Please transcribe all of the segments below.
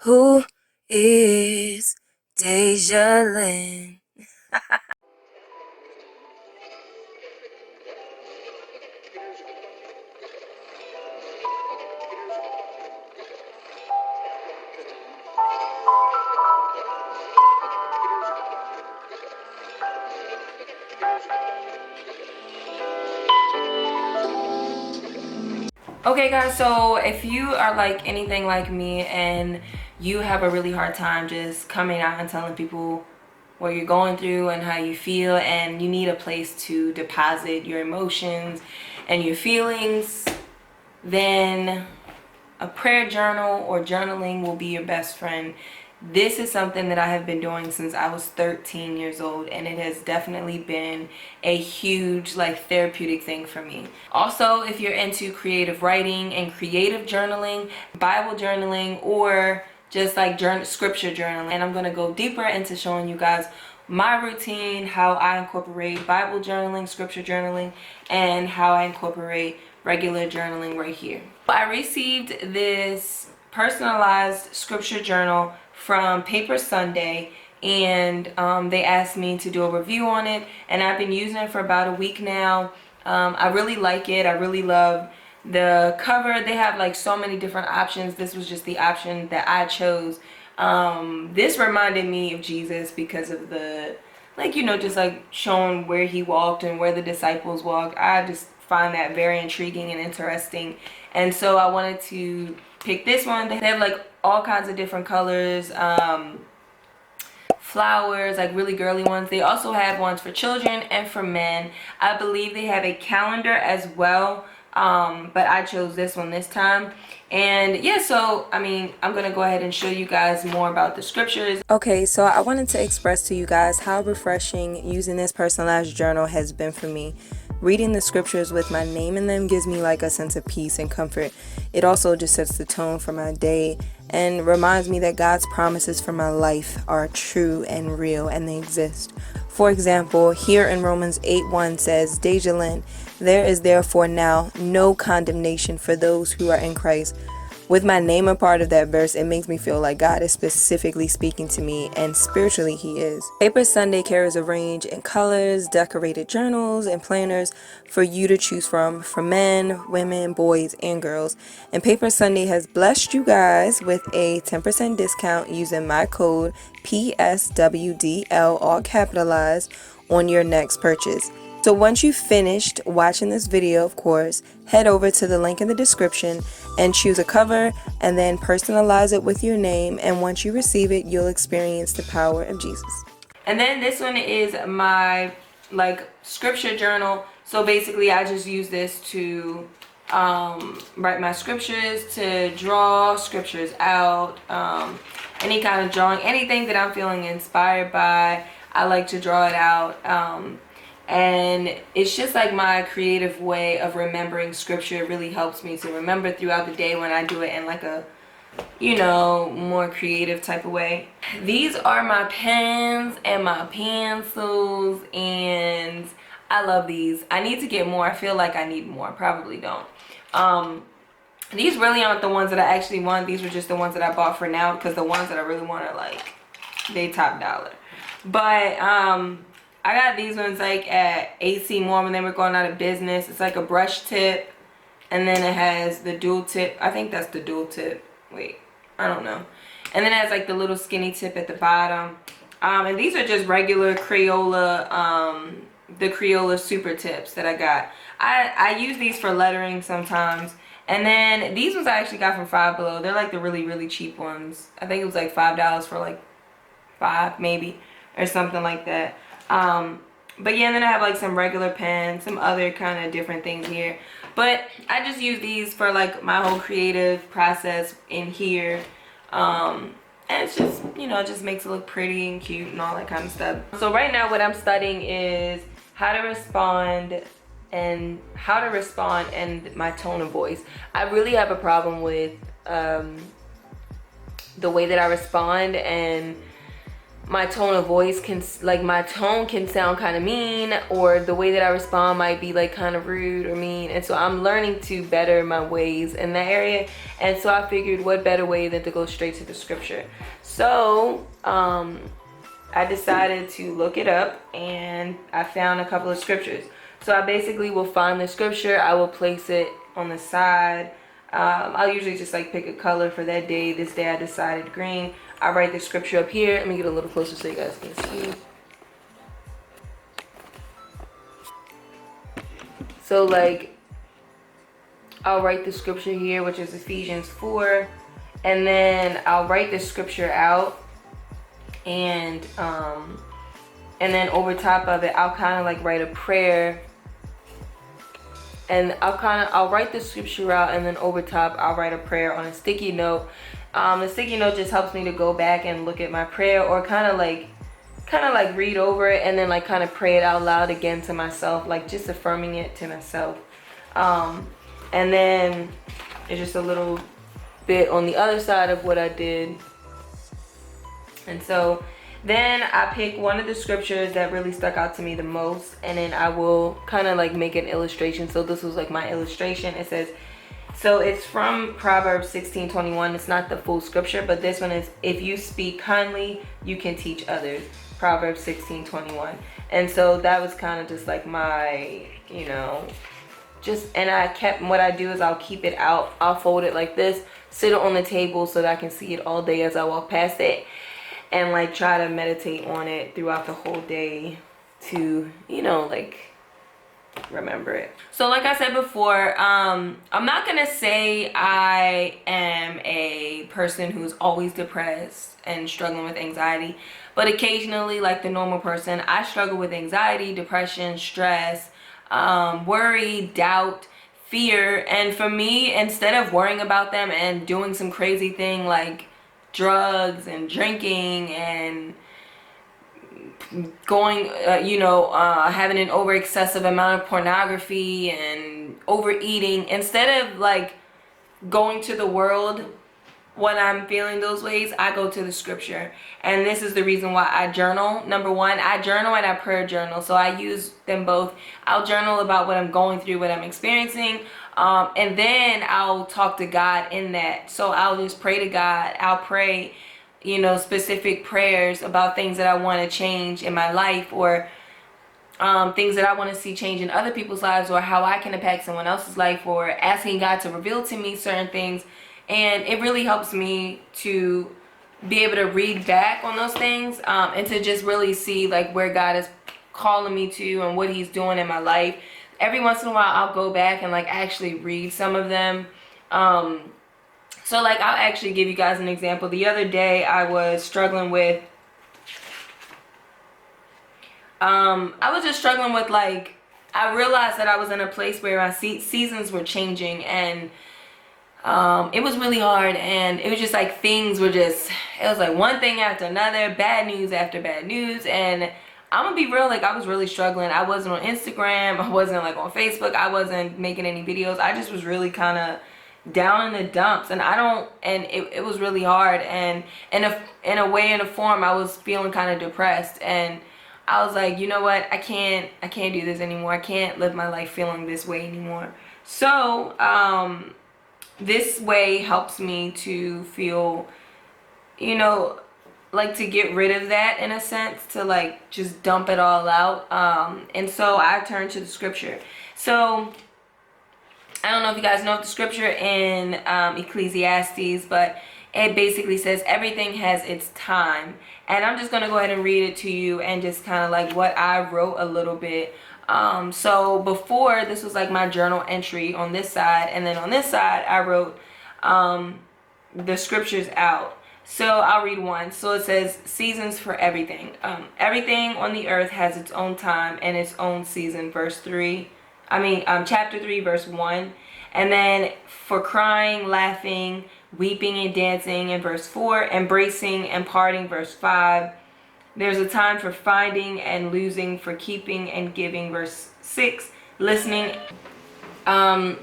Who is Deja Lynn? Okay guys, so if you are like anything like me and you have a really hard time just coming out and telling people what you're going through and how you feel, and you need a place to deposit your emotions and your feelings, then a prayer journal or journaling will be your best friend. This is something that I have been doing since I was 13 years old, and it has definitely been a huge like therapeutic thing for me. Also, if you're into creative writing and creative journaling, Bible journaling, or just like scripture journaling, and I'm going to go deeper into showing you guys my routine, how I incorporate Bible journaling, scripture journaling, and how I incorporate regular journaling right here. I received this personalized scripture journal from Paper Sunday, and they asked me to do a review on it, and I've been using it for about a week now. I really like it. I really love the cover. They have like so many different options. This was just the option that I chose. This reminded me of Jesus because of the, like, you know, just like showing where he walked and where the disciples walked. I just find that very intriguing and interesting, and so I wanted to pick this one. They have like all kinds of different colors, flowers, like really girly ones. They also have ones for children and for men. I believe they have a calendar as well, but I chose this one this time. And yeah, so I mean, I'm gonna go ahead and show you guys more about the scriptures. Okay, so I wanted to express to you guys how refreshing using this personalized journal has been for me. Reading the scriptures with my name in them gives me like a sense of peace and comfort. It also just sets the tone for my day and reminds me that God's promises for my life are true and real, and they exist. For example, here in Romans 8:1 says, Deja Lynn, there is therefore now no condemnation for those who are in Christ. With my name a part of that verse, it makes me feel like God is specifically speaking to me, and spiritually he is. Paper Sunday carries a range in colors, decorated journals, and planners for you to choose from for men, women, boys, and girls. And Paper Sunday has blessed you guys with a 10% discount using my code PSWDL, all capitalized, on your next purchase. So once you've finished watching this video, of course, head over to the link in the description and choose a cover and then personalize it with your name. And once you receive it, you'll experience the power of Jesus. And then this one is my like scripture journal. So basically I just use this to write my scriptures, to draw scriptures out, any kind of drawing, anything that I'm feeling inspired by, I like to draw it out. And it's just like my creative way of remembering scripture. It really helps me to remember throughout the day when I do it in like a, you know, more creative type of way. These are my pens and my pencils, and I love these. I need to get more. I feel like I need more. Probably don't. These really aren't the ones that I actually want. These were just the ones that I bought for now, because the ones that I really want are like, they top dollar. But I got these ones like at AC Moore when they were going out of business. It's like a brush tip, and then it has the dual tip. I think that's the dual tip. Wait, I don't know. And then it has like the little skinny tip at the bottom. And these are just regular Crayola, the Crayola super tips that I got. I use these for lettering sometimes. And then these ones I actually got from Five Below. They're like the really, really cheap ones. I think it was like $5 for like 5 maybe, or something like that. But yeah, and then I have like some regular pens, some other kind of different things here. But I just use these for like my whole creative process in here. And it's just, you know, it just makes it look pretty and cute and all that kind of stuff. So right now what I'm studying is how to respond and my tone of voice. I really have a problem with the way that I respond, and my tone of voice can, like, my tone can sound kind of mean, or the way that I respond might be like kind of rude or mean. And so I'm learning to better my ways in that area. And so I figured, what better way than to go straight to the scripture. So I decided to look it up, and I found a couple of scriptures. So I basically will find the scripture, I will place it on the side. I'll usually just like pick a color for that day. This day I decided green. I write the scripture up here. Let me get a little closer so you guys can see. So like, I'll write the scripture here, which is Ephesians 4, and then I'll write the scripture out, and then over top of it, I'll kind of like write a prayer. And I'll write the scripture out, and then over top I'll write a prayer on a sticky note. The sticky note just helps me to go back and look at my prayer, or kind of like read over it, and then like kind of pray it out loud again to myself, like just affirming it to myself. And then it's just a little bit on the other side of what I did. And so then I pick one of the scriptures that really stuck out to me the most, and then I will kind of like make an illustration. So this was like my illustration. It says, so it's from Proverbs 16:21. It's not the full scripture, but this one is, if you speak kindly, you can teach others. Proverbs 16:21. And so that was kind of just like my, you know, and I kept, what I do is I'll keep it out. I'll fold it like this, sit it on the table so that I can see it all day as I walk past it. And like try to meditate on it throughout the whole day to, you know, like remember it. So like I said before, I'm not gonna say I am a person who's always depressed and struggling with anxiety, but occasionally, like the normal person, I struggle with anxiety, depression, stress, worry, doubt, fear. And for me, instead of worrying about them and doing some crazy thing like drugs and drinking and going, having an over excessive amount of pornography and overeating, instead of like going to the world when I'm feeling those ways, I go to the scripture. And this is the reason why I journal. Number one, I journal and I prayer journal. So I use them both. I'll journal about what I'm going through, what I'm experiencing. And then I'll talk to God in that. So I'll just pray to God. I'll pray, specific prayers about things that I want to change in my life, or things that I want to see change in other people's lives, or how I can impact someone else's life, or asking God to reveal to me certain things. And it really helps me to be able to read back on those things, and to just really see like where God is calling me to and what he's doing in my life. Every once in a while I'll go back and like actually read some of them. So like I'll actually give you guys an example. The other day I was struggling with like, I realized that I was in a place where my seasons were changing, and it was really hard, and it was just like it was like one thing after another, bad news after bad news. And I'm gonna be real, like I was really struggling. I wasn't on Instagram, I wasn't like on Facebook, I wasn't making any videos. I just was really kind of down in the dumps, and it was really hard, and in a form I was feeling kind of depressed. And I was like, you know what, I can't do this anymore. I can't live my life feeling this way anymore. So this way helps me to feel, like to get rid of that, in a sense, to like just dump it all out. And so I turn to the scripture. So I don't know if you guys know the scripture in Ecclesiastes, but it basically says everything has its time. And I'm just going to go ahead and read it to you, and just kind of like what I wrote a little bit. So before, this was like my journal entry on this side, and then on this side I wrote the scriptures out. So I'll read one. So it says, seasons for everything. Everything on the earth has its own time and its own season. Chapter 3, verse 1. And then for crying, laughing, weeping and dancing in verse 4. Embracing and parting, verse 5. There's a time for finding and losing, for keeping and giving, verse 6. Listening. God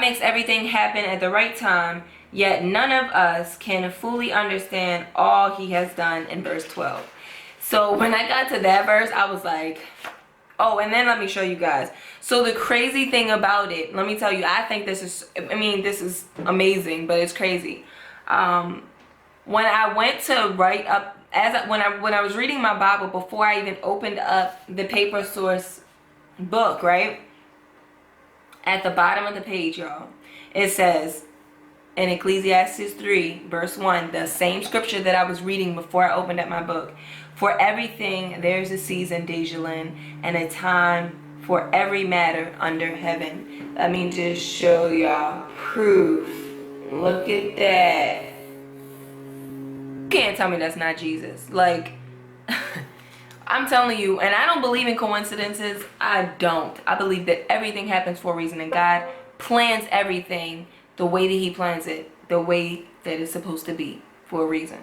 makes everything happen at the right time. yet none of us can fully understand all he has done in verse 12. So when I got to that verse, I was like, oh, and then let me show you guys. So the crazy thing about it, let me tell you, I think this is, I mean, this is amazing, but it's crazy. When I went to write up, when I was reading my Bible, before I even opened up the paper source book, right? At the bottom of the page, y'all, it says in Ecclesiastes 3, verse 1, the same scripture that I was reading before I opened up my book. For everything, there's a season, Dejalyn, and a time for every matter under heaven. Let me just show y'all proof. Look at that. You can't tell me that's not Jesus. Like, I'm telling you, and I don't believe in coincidences. I don't. I believe that everything happens for a reason, and God plans everything the way that he plans it, the way that it's supposed to be, for a reason.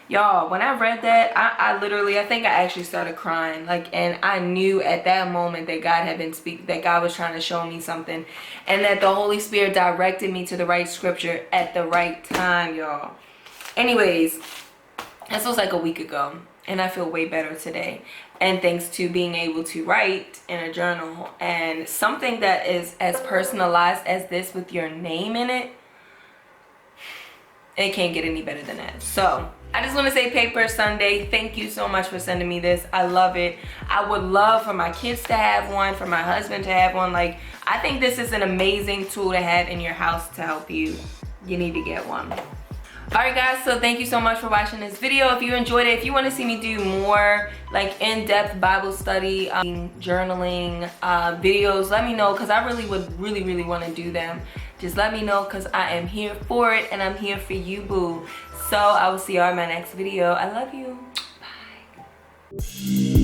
Y'all, when I read that, I literally, I think I actually started crying. Like, and I knew at that moment that God had been speaking, that God was trying to show me something, and that the Holy Spirit directed me to the right scripture at the right time, y'all. Anyways, this was like a week ago, and I feel way better today. And thanks to being able to write in a journal, and something that is as personalized as this with your name in it, it can't get any better than that. So I just want to say, Paper Sunday, thank you so much for sending me this. I love it. I would love for my kids to have one, for my husband to have one. Like, I think this is an amazing tool to have in your house to help you. You need to get one. Alright guys, so thank you so much for watching this video. If you enjoyed it, if you want to see me do more like in-depth Bible study, journaling videos, let me know, because I really would really want to do them. Just let me know, because I am here for it, and I'm here for you, boo. So I will see y'all in my next video. I love you. Bye.